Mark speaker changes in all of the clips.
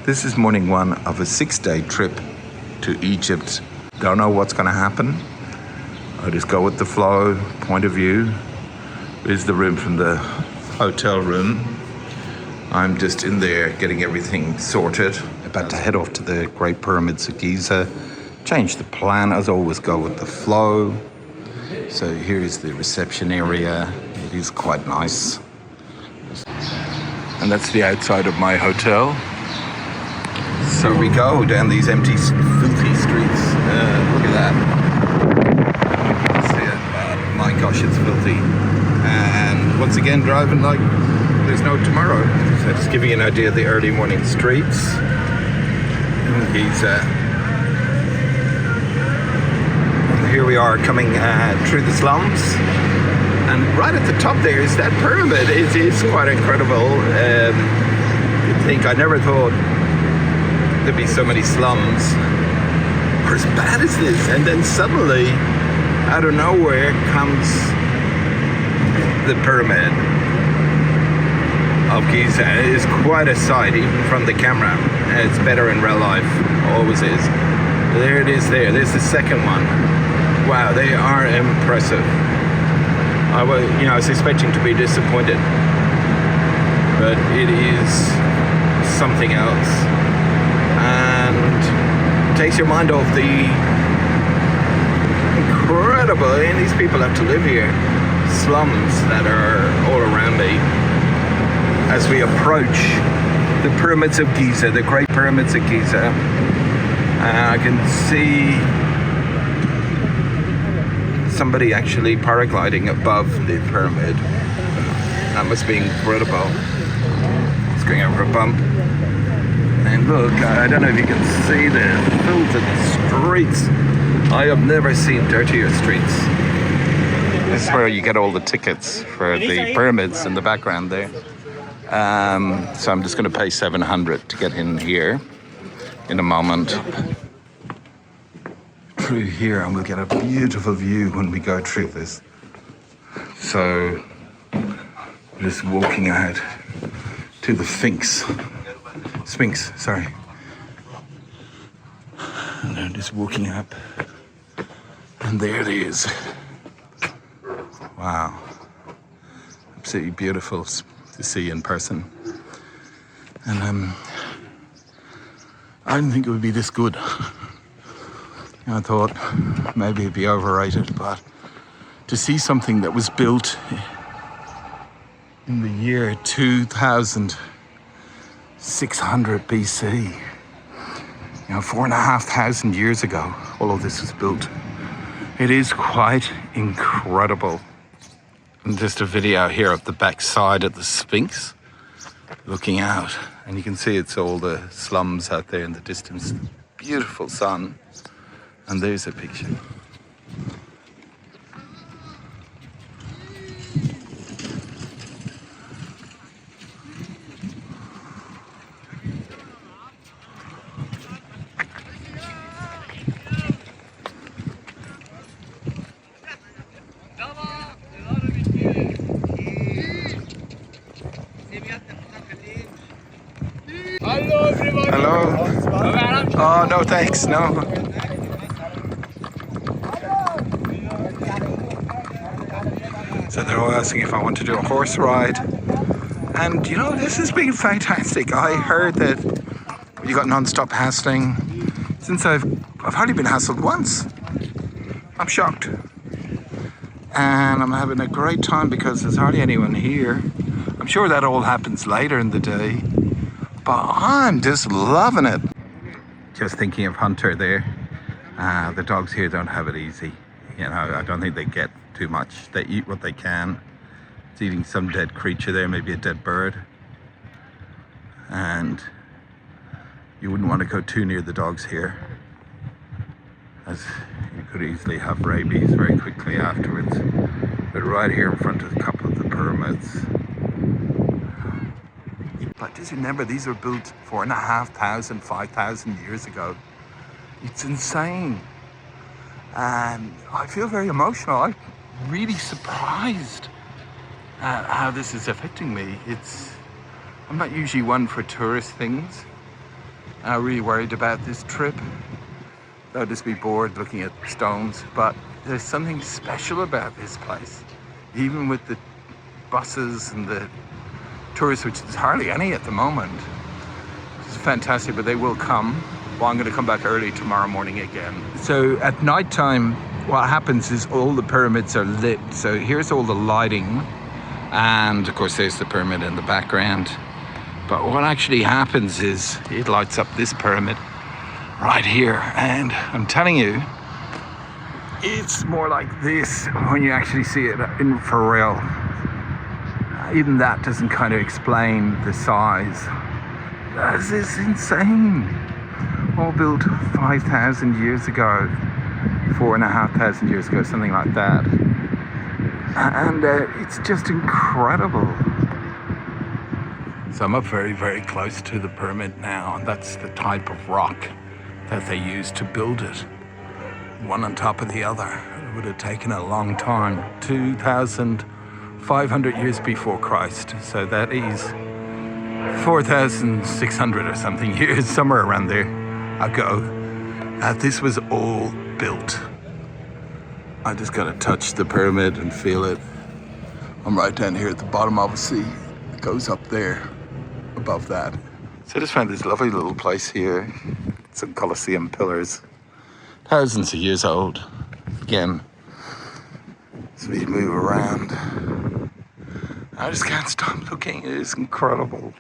Speaker 1: This is morning one of a 6-day trip to Egypt. Don't know what's gonna happen. I just go with the flow, point of view. Here's the room from the hotel room. I'm just in there getting everything sorted. About to head off to the Great Pyramids of Giza. Change the plan, as always, go with the flow. So here is the reception area. It is quite nice. And that's the outside of my hotel. So we go down these empty, filthy streets. Look at that. See it? My gosh, it's filthy. And once again, driving like there's no tomorrow. So just giving you an idea of the early morning streets in Giza. And here we are coming through the slums. And right at the top there is that pyramid. It is quite incredible. I never thought there'd be so many slums or as bad as this, and then suddenly out of nowhere comes the pyramid of Giza. It is quite a sight even from the camera. It's better in real life, always is. There it is there. There's the second one. Wow, they are impressive. I was expecting to be disappointed, but it is something else. And takes your mind off the incredible, and these people have to live here, slums that are all around me. As we approach the pyramids of Giza, the Great Pyramids of Giza, I can see somebody actually paragliding above the pyramid. That must be incredible. It's going over a bump. And look, I don't know if you can see the filtered streets. I have never seen dirtier streets. This is where you get all the tickets for the pyramids in the background there. So I'm just going to pay $700 to get in here in a moment. Through here, and we'll get a beautiful view when we go through this. So just walking out to the Sphinx, sorry. And I'm just walking up, and there it is. Wow, absolutely beautiful to see in person. And I didn't think it would be this good. I thought maybe it'd be overrated, but to see something that was built in the year 2600 BC, 4,500 years ago, all of this was built. It is quite incredible. And just a video here of the back side of the Sphinx, looking out, and you can see it's all the slums out there in the distance. Beautiful sun. And there's a picture.
Speaker 2: Hello everybody.
Speaker 1: Hello. Oh, no thanks, no. So they're all asking if I want to do a horse ride. And this has been fantastic. I heard that you got non-stop hassling. Since I've hardly been hassled once. I'm shocked. And I'm having a great time because there's hardly anyone here. I'm sure that all happens later in the day. But I'm just loving it. Just thinking of Hunter there. The dogs here don't have it easy. I don't think they get too much. They eat what they can. It's eating some dead creature there, maybe a dead bird. And you wouldn't want to go too near the dogs here, as you could easily have rabies very quickly afterwards. But right here in front of a couple of the pyramids. But just remember, these were built 4,500, 5,000 years ago. It's insane. And I feel very emotional. I'm really surprised at how this is affecting me. I'm not usually one for tourist things, I'm really worried about this trip. I'll just be bored looking at stones, but there's something special about this place. Even with the buses and the tourists, which there's hardly any at the moment. It's fantastic, but they will come. Well, I'm going to come back early tomorrow morning again. So at night time, what happens is all the pyramids are lit. So here's all the lighting. And of course, there's the pyramid in the background. But what actually happens is it lights up this pyramid right here. And I'm telling you, it's more like this when you actually see it in for real. Even that doesn't kind of explain the size. This is insane. All built 5,000 years ago, 4,500 years ago, something like that. And it's just incredible. So I'm up very, very close to the pyramid now, and that's the type of rock that they used to build it. One on top of the other. It would have taken a long time. 2,500 years before Christ. So that is 4,600 or something years, somewhere around there ago. This was all built. I just gotta touch the pyramid and feel it. I'm right down here at the bottom, obviously. It goes up there, above that. So I just found this lovely little place here. Some Colosseum pillars. Thousands of years old. Again, as we move around, I just can't stop looking. It is incredible.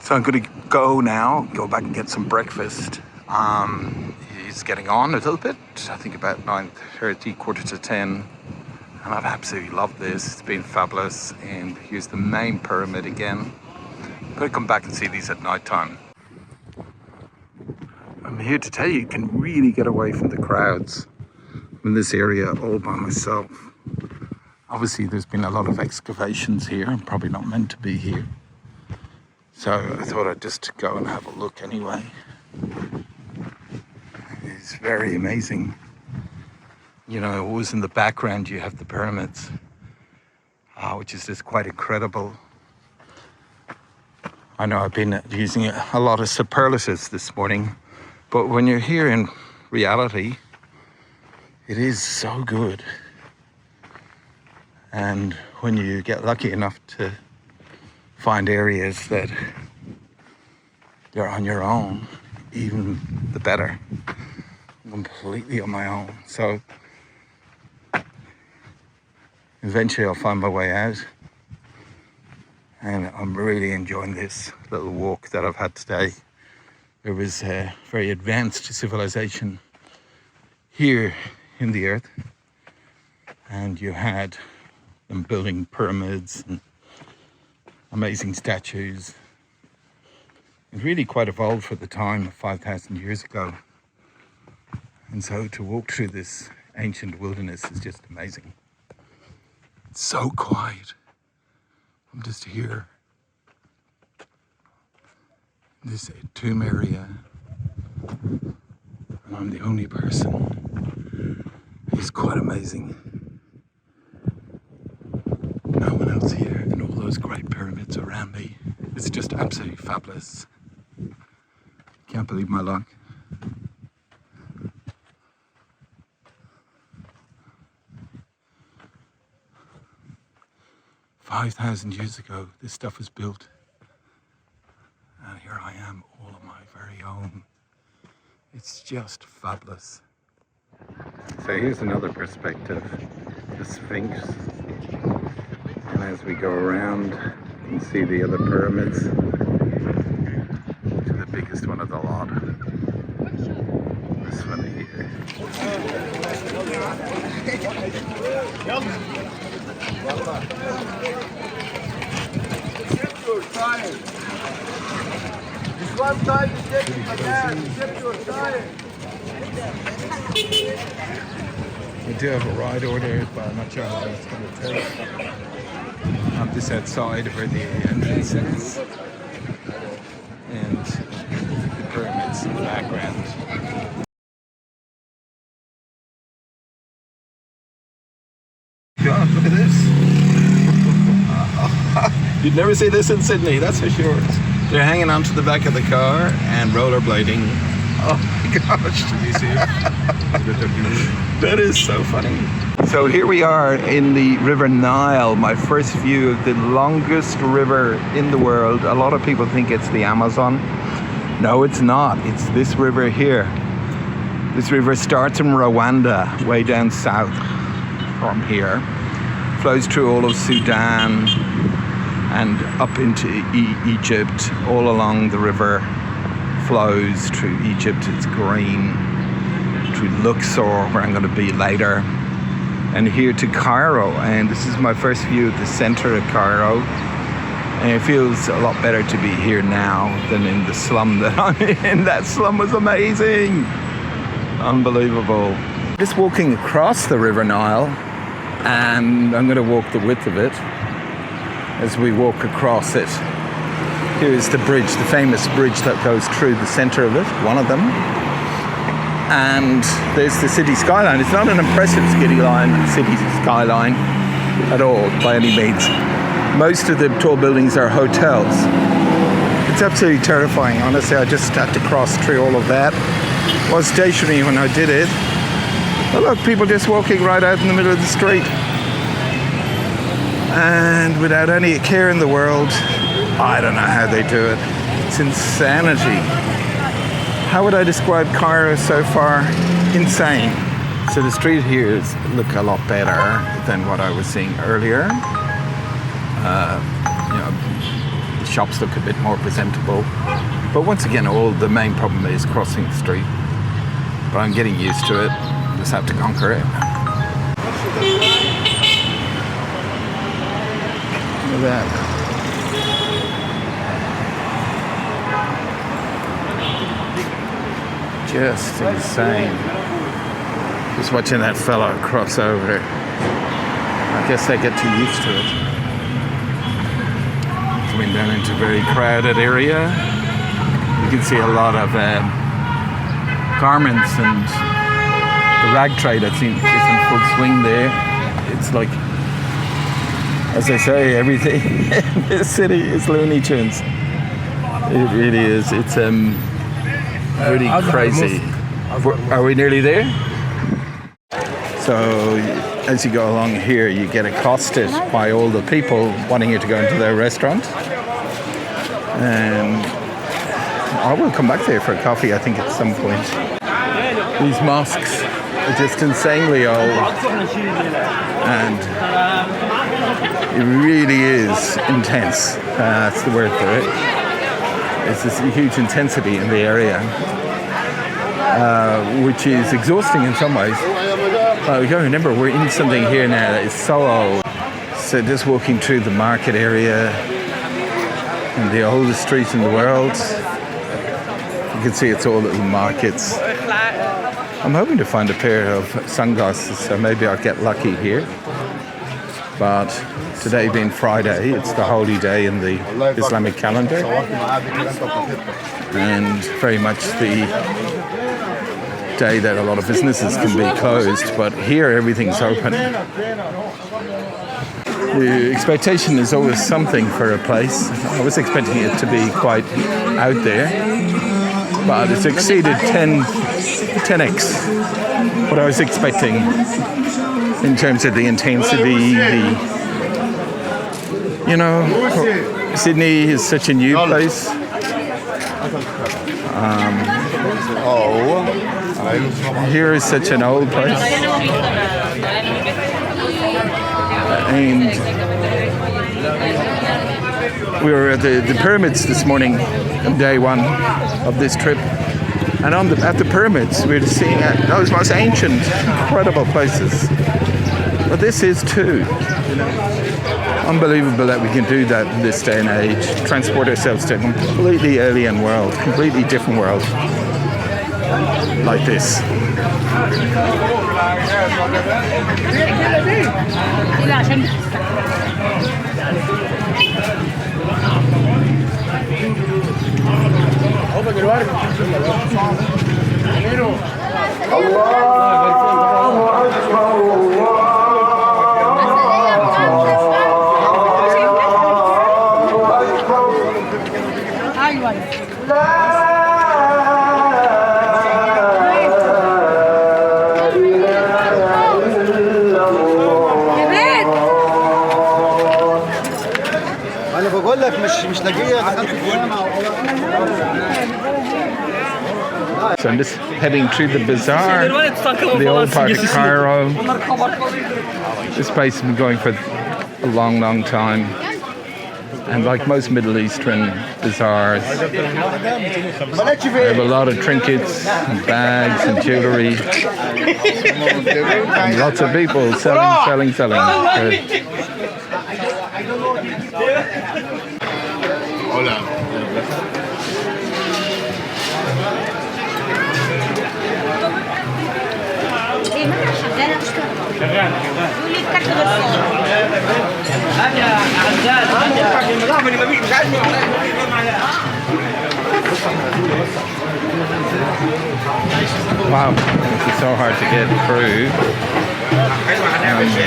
Speaker 1: So I'm going to go now, go back and get some breakfast. He's getting on a little bit, I think about 9:30, 9:45. And I've absolutely loved this. It's been fabulous. And here's the main pyramid again. I'm going to come back and see these at night time. I'm here to tell you, you can really get away from the crowds in this area all by myself. Obviously, there's been a lot of excavations here. I'm probably not meant to be here. So I thought I'd just go and have a look anyway. It's very amazing. You know, always in the background you have the pyramids, which is just quite incredible. I know I've been using a lot of superlatives this morning, but when you're here in reality, it is so good. And when you get lucky enough to find areas that you're on your own, even the better. I'm completely on my own. So eventually I'll find my way out. And I'm really enjoying this little walk that I've had today. There was a very advanced civilization here in the earth. And you had them building pyramids and amazing statues. It really quite evolved for the time of 5,000 years ago. And so to walk through this ancient wilderness is just amazing. It's so quiet. I'm just here in this tomb area, and I'm the only person. It's quite amazing. No one else here, and all those great pyramids around me. It's just absolutely fabulous. Can't believe my luck. "5,000 years ago, this stuff was built. And here I am, all on my very own. It's just fabulous." So here's another perspective, the Sphinx. And as we go around, you can see the other pyramids, which is the biggest one of the lot. This one here. We do have a ride order, but I'm not sure how long it's going to take. I'm just outside where the entrance is, and the pyramids in the background. God, look at this. You'd never see this in Sydney, that's for sure. They're hanging onto the back of the car and rollerblading. Oh my gosh. That is so funny. So here we are in the River Nile, my first view of the longest river in the world. A lot of people think it's the Amazon. No, it's not. It's this river here. This river starts in Rwanda, way down south from here. Flows through all of Sudan and up into Egypt. All along the river flows through Egypt. It's green. Through Luxor, where I'm going to be later. And here to Cairo. And this is my first view of the center of Cairo. And it feels a lot better to be here now than in the slum that I'm in. That slum was amazing. Unbelievable. Just walking across the River Nile, and I'm going to walk the width of it as we walk across it. Here's the bridge, the famous bridge that goes through the center of it, one of them. And there's the city skyline. It's not an impressive city skyline at all, by any means. Most of the tall buildings are hotels. It's absolutely terrifying. Honestly, I just had to cross through all of that. I was stationary when I did it. But look, people just walking right out in the middle of the street. And without any care in the world, I don't know how they do it. It's insanity. How would I describe Cairo so far? Insane. So the street here look a lot better than what I was seeing earlier. The shops look a bit more presentable. But once again, the main problem is crossing the street. But I'm getting used to it. Just have to conquer it. Look at that. Just insane. Just watching that fella cross over. I guess they get too used to it. Coming down into a very crowded area. You can see a lot of garments, and the rag trade I think is in full swing there. It's like, as I say, everything in this city is Looney Tunes. It really is. It's really crazy. Are we nearly there? So as you go along here, you get accosted by all the people wanting you to go into their restaurant. And I will come back there for a coffee, I think, at some point. These mosques are just insanely old. And it really is intense. That's the word for it. There's this huge intensity in the area, which is exhausting in some ways. But we got to remember, we're in something here now that is so old. So just walking through the market area, in the oldest street in the world, you can see it's all little markets. I'm hoping to find a pair of sunglasses, so maybe I'll get lucky here. But today being Friday, it's the holy day in the Islamic calendar, and very much the day that a lot of businesses can be closed, but here everything's open. The expectation is always something for a place. I was expecting it to be quite out there, but it's exceeded 10x what I was expecting in terms of the intensity. Sydney is such a new place. Here is such an old place. And we were at the pyramids this morning, on day one of this trip. And at the pyramids, we were seeing those most ancient, incredible places. But this is too. Unbelievable that we can do that in this day and age. Transport ourselves to a completely alien world, completely different world. Like this.
Speaker 2: انا بقول لك مش لاقيه دخلت الجامعه.
Speaker 1: So I'm just heading through the Bazaar, the old part of Cairo. This place has been going for a long, long time. And like most Middle Eastern bazaars, they have a lot of trinkets and bags and jewelry. And lots of people selling.
Speaker 3: Hola.
Speaker 1: Wow, this is so hard to get through,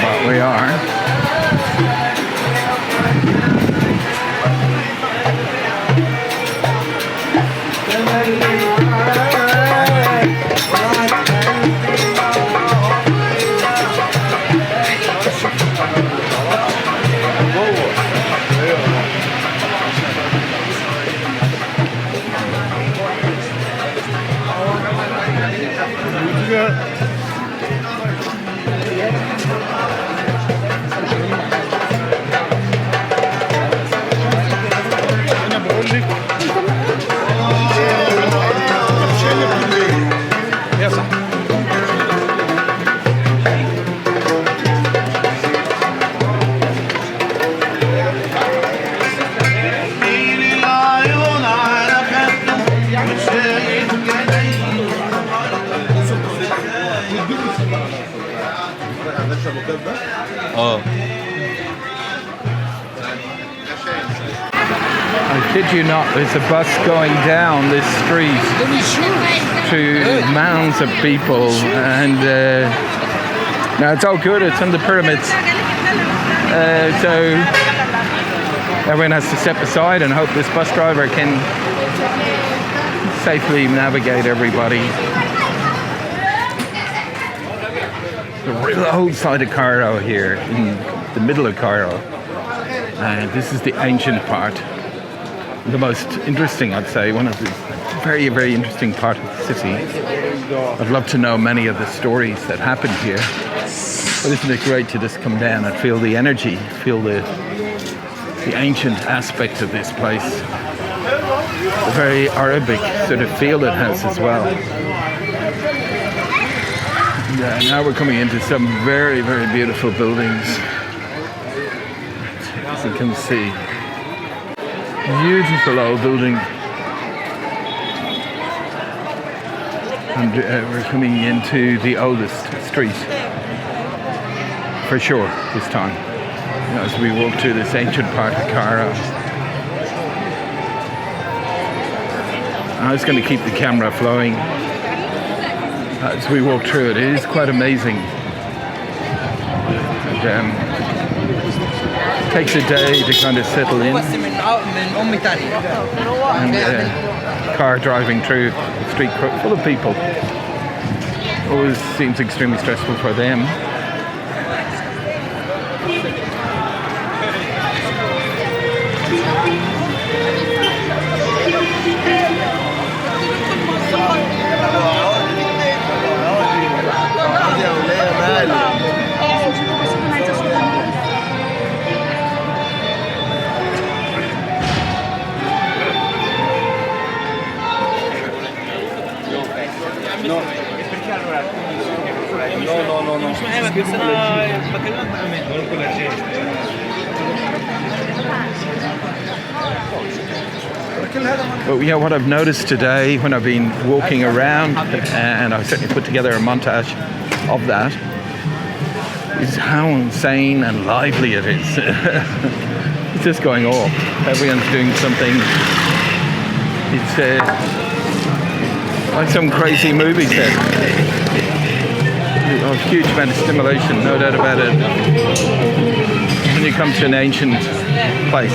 Speaker 1: but we are. I kid you not, there's a bus going down this street to mounds of people, and now it's all good, it's on the pyramids, so everyone has to step aside and hope this bus driver can safely navigate everybody. The real old side of Cairo here, in the middle of Cairo. This is the ancient part. The most interesting, I'd say, one of the very, very interesting part of the city. I'd love to know many of the stories that happened here. But isn't it great to just come down and feel the energy, feel the ancient aspect of this place. The very Arabic sort of feel it has as well. Yeah, now we're coming into some very, very beautiful buildings. As you can see. Beautiful old building. And we're coming into the oldest street. For sure, this time. You know, as we walk through this ancient part of Cairo. I'm just going to keep the camera flowing as we walk through it. It is quite amazing. And, takes a day to kind of settle in. And car driving through the street full of people. Always seems extremely stressful for them. But yeah, what I've noticed today when I've been walking around, and I've certainly put together a montage of that, is how insane and lively it is. It's just going off. Everyone's doing something. It's like some crazy movie set. A huge amount of stimulation, no doubt about it, when you come to an ancient place.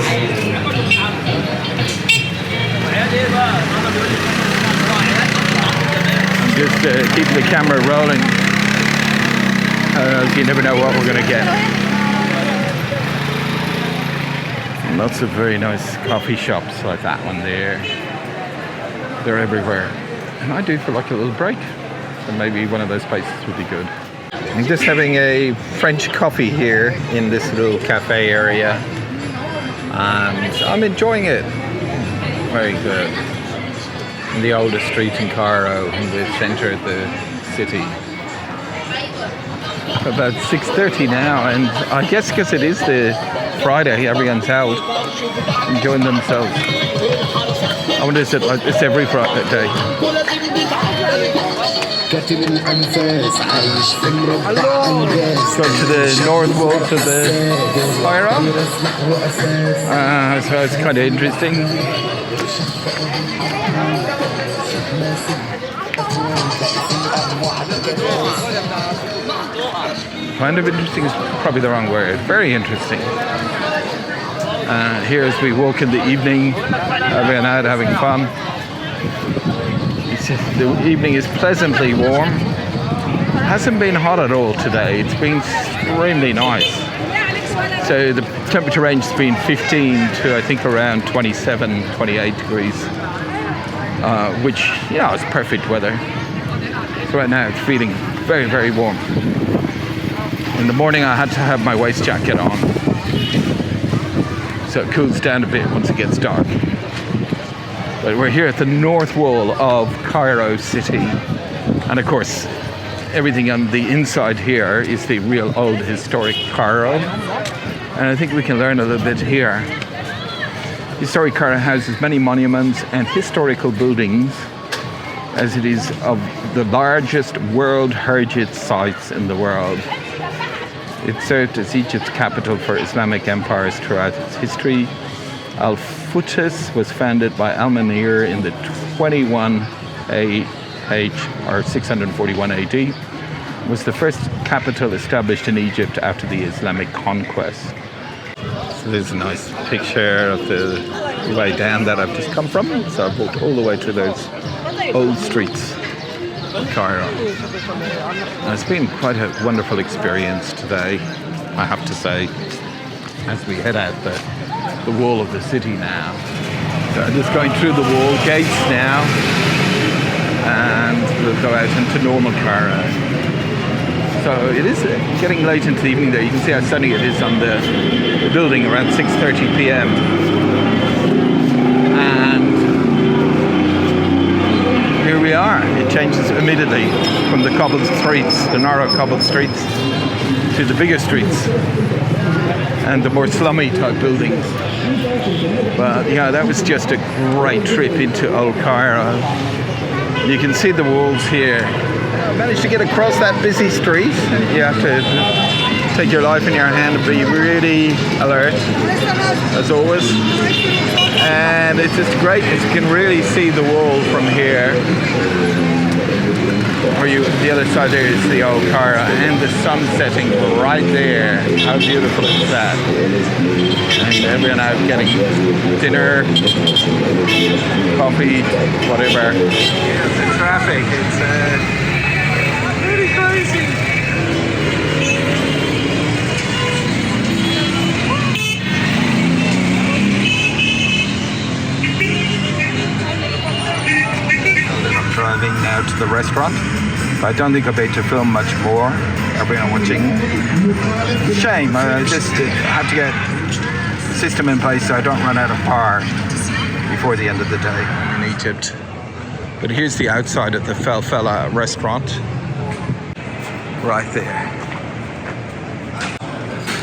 Speaker 1: Just keeping the camera rolling. You never know what we're going to get. Lots of very nice coffee shops like that one there. They're everywhere. And I do feel like a little break. So maybe one of those places would be good. I'm just having a French coffee here in this little cafe area. And I'm enjoying it. Very good. In the oldest street in Cairo, in the center of the city. About 6:30 now, and I guess because it is the Friday, everyone's out enjoying themselves. I wonder if it's every Friday. Go to the north wall to the Cairo. So it's kind of interesting. Kind of interesting is probably the wrong word. Very interesting. Here as we walk in the evening, everyone out having fun. The evening is pleasantly warm. Hasn't been hot at all today. It's been extremely nice. So the temperature range has been 15 to I think around 27, 28 degrees, which, you know, is perfect weather. So right now it's feeling very, very warm. In the morning I had to have my waist jacket on, so it cools down a bit once it gets dark. But we're here at the north wall of Cairo city, and of course everything on the inside here is the real old historic Cairo, and I think we can learn a little bit here. Historic Cairo houses many monuments and historical buildings, as it is of the largest World Heritage sites in the world. It served as Egypt's capital for Islamic empires throughout its history. Al-Futus was founded by Al-Manir in the 21 AH or 641 AD. It was the first capital established in Egypt after the Islamic conquest. So there's a nice picture of the way down that I've just come from. So I've walked all the way to those old streets of Cairo. And it's been quite a wonderful experience today, I have to say, as we head out the wall of the city now. So I'm just going through the wall gates now, and we'll go out into normal Cairo. So it is getting late into the evening there. You can see how sunny it is on the building around 6:30 p.m. And here we are. It changes immediately from the cobbled streets, the narrow cobbled streets, to the bigger streets and the more slummy type buildings. But yeah, that was just a great trip into Old Cairo. You can see the walls here. I managed to get across that busy street. You have to take your life in your hand and be really alert, as always. And it's just great because you can really see the wall from here. The other side there is the Old Cairo, and the sun setting right there. How beautiful is that? And everyone out getting dinner, coffee, whatever. Yeah, the traffic, it's pretty crazy. I'm driving now to the restaurant. I don't think I'll be able to film much more. Everyone watching. Shame. I just have to get a system in place so I don't run out of power before the end of the day. I'm in Egypt. But here's the outside of the Felfella restaurant. Right there.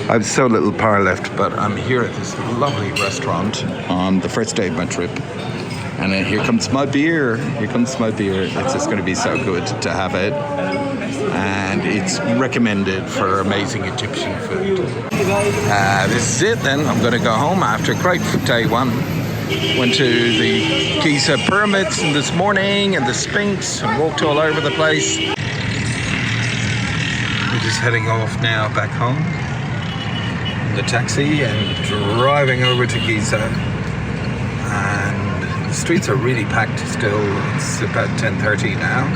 Speaker 1: I have so little power left, but I'm here at this lovely restaurant on the first day of my trip. And then here comes my beer. Here comes my beer. It's just going to be so good to have it. And it's recommended for amazing Egyptian food. This is it then. I'm going to go home after a great day one. Went to the Giza pyramids this morning and the Sphinx and walked all over the place. We're just heading off now back home in the taxi and driving over to Giza. And the streets are really packed still. It's about 10:30 now.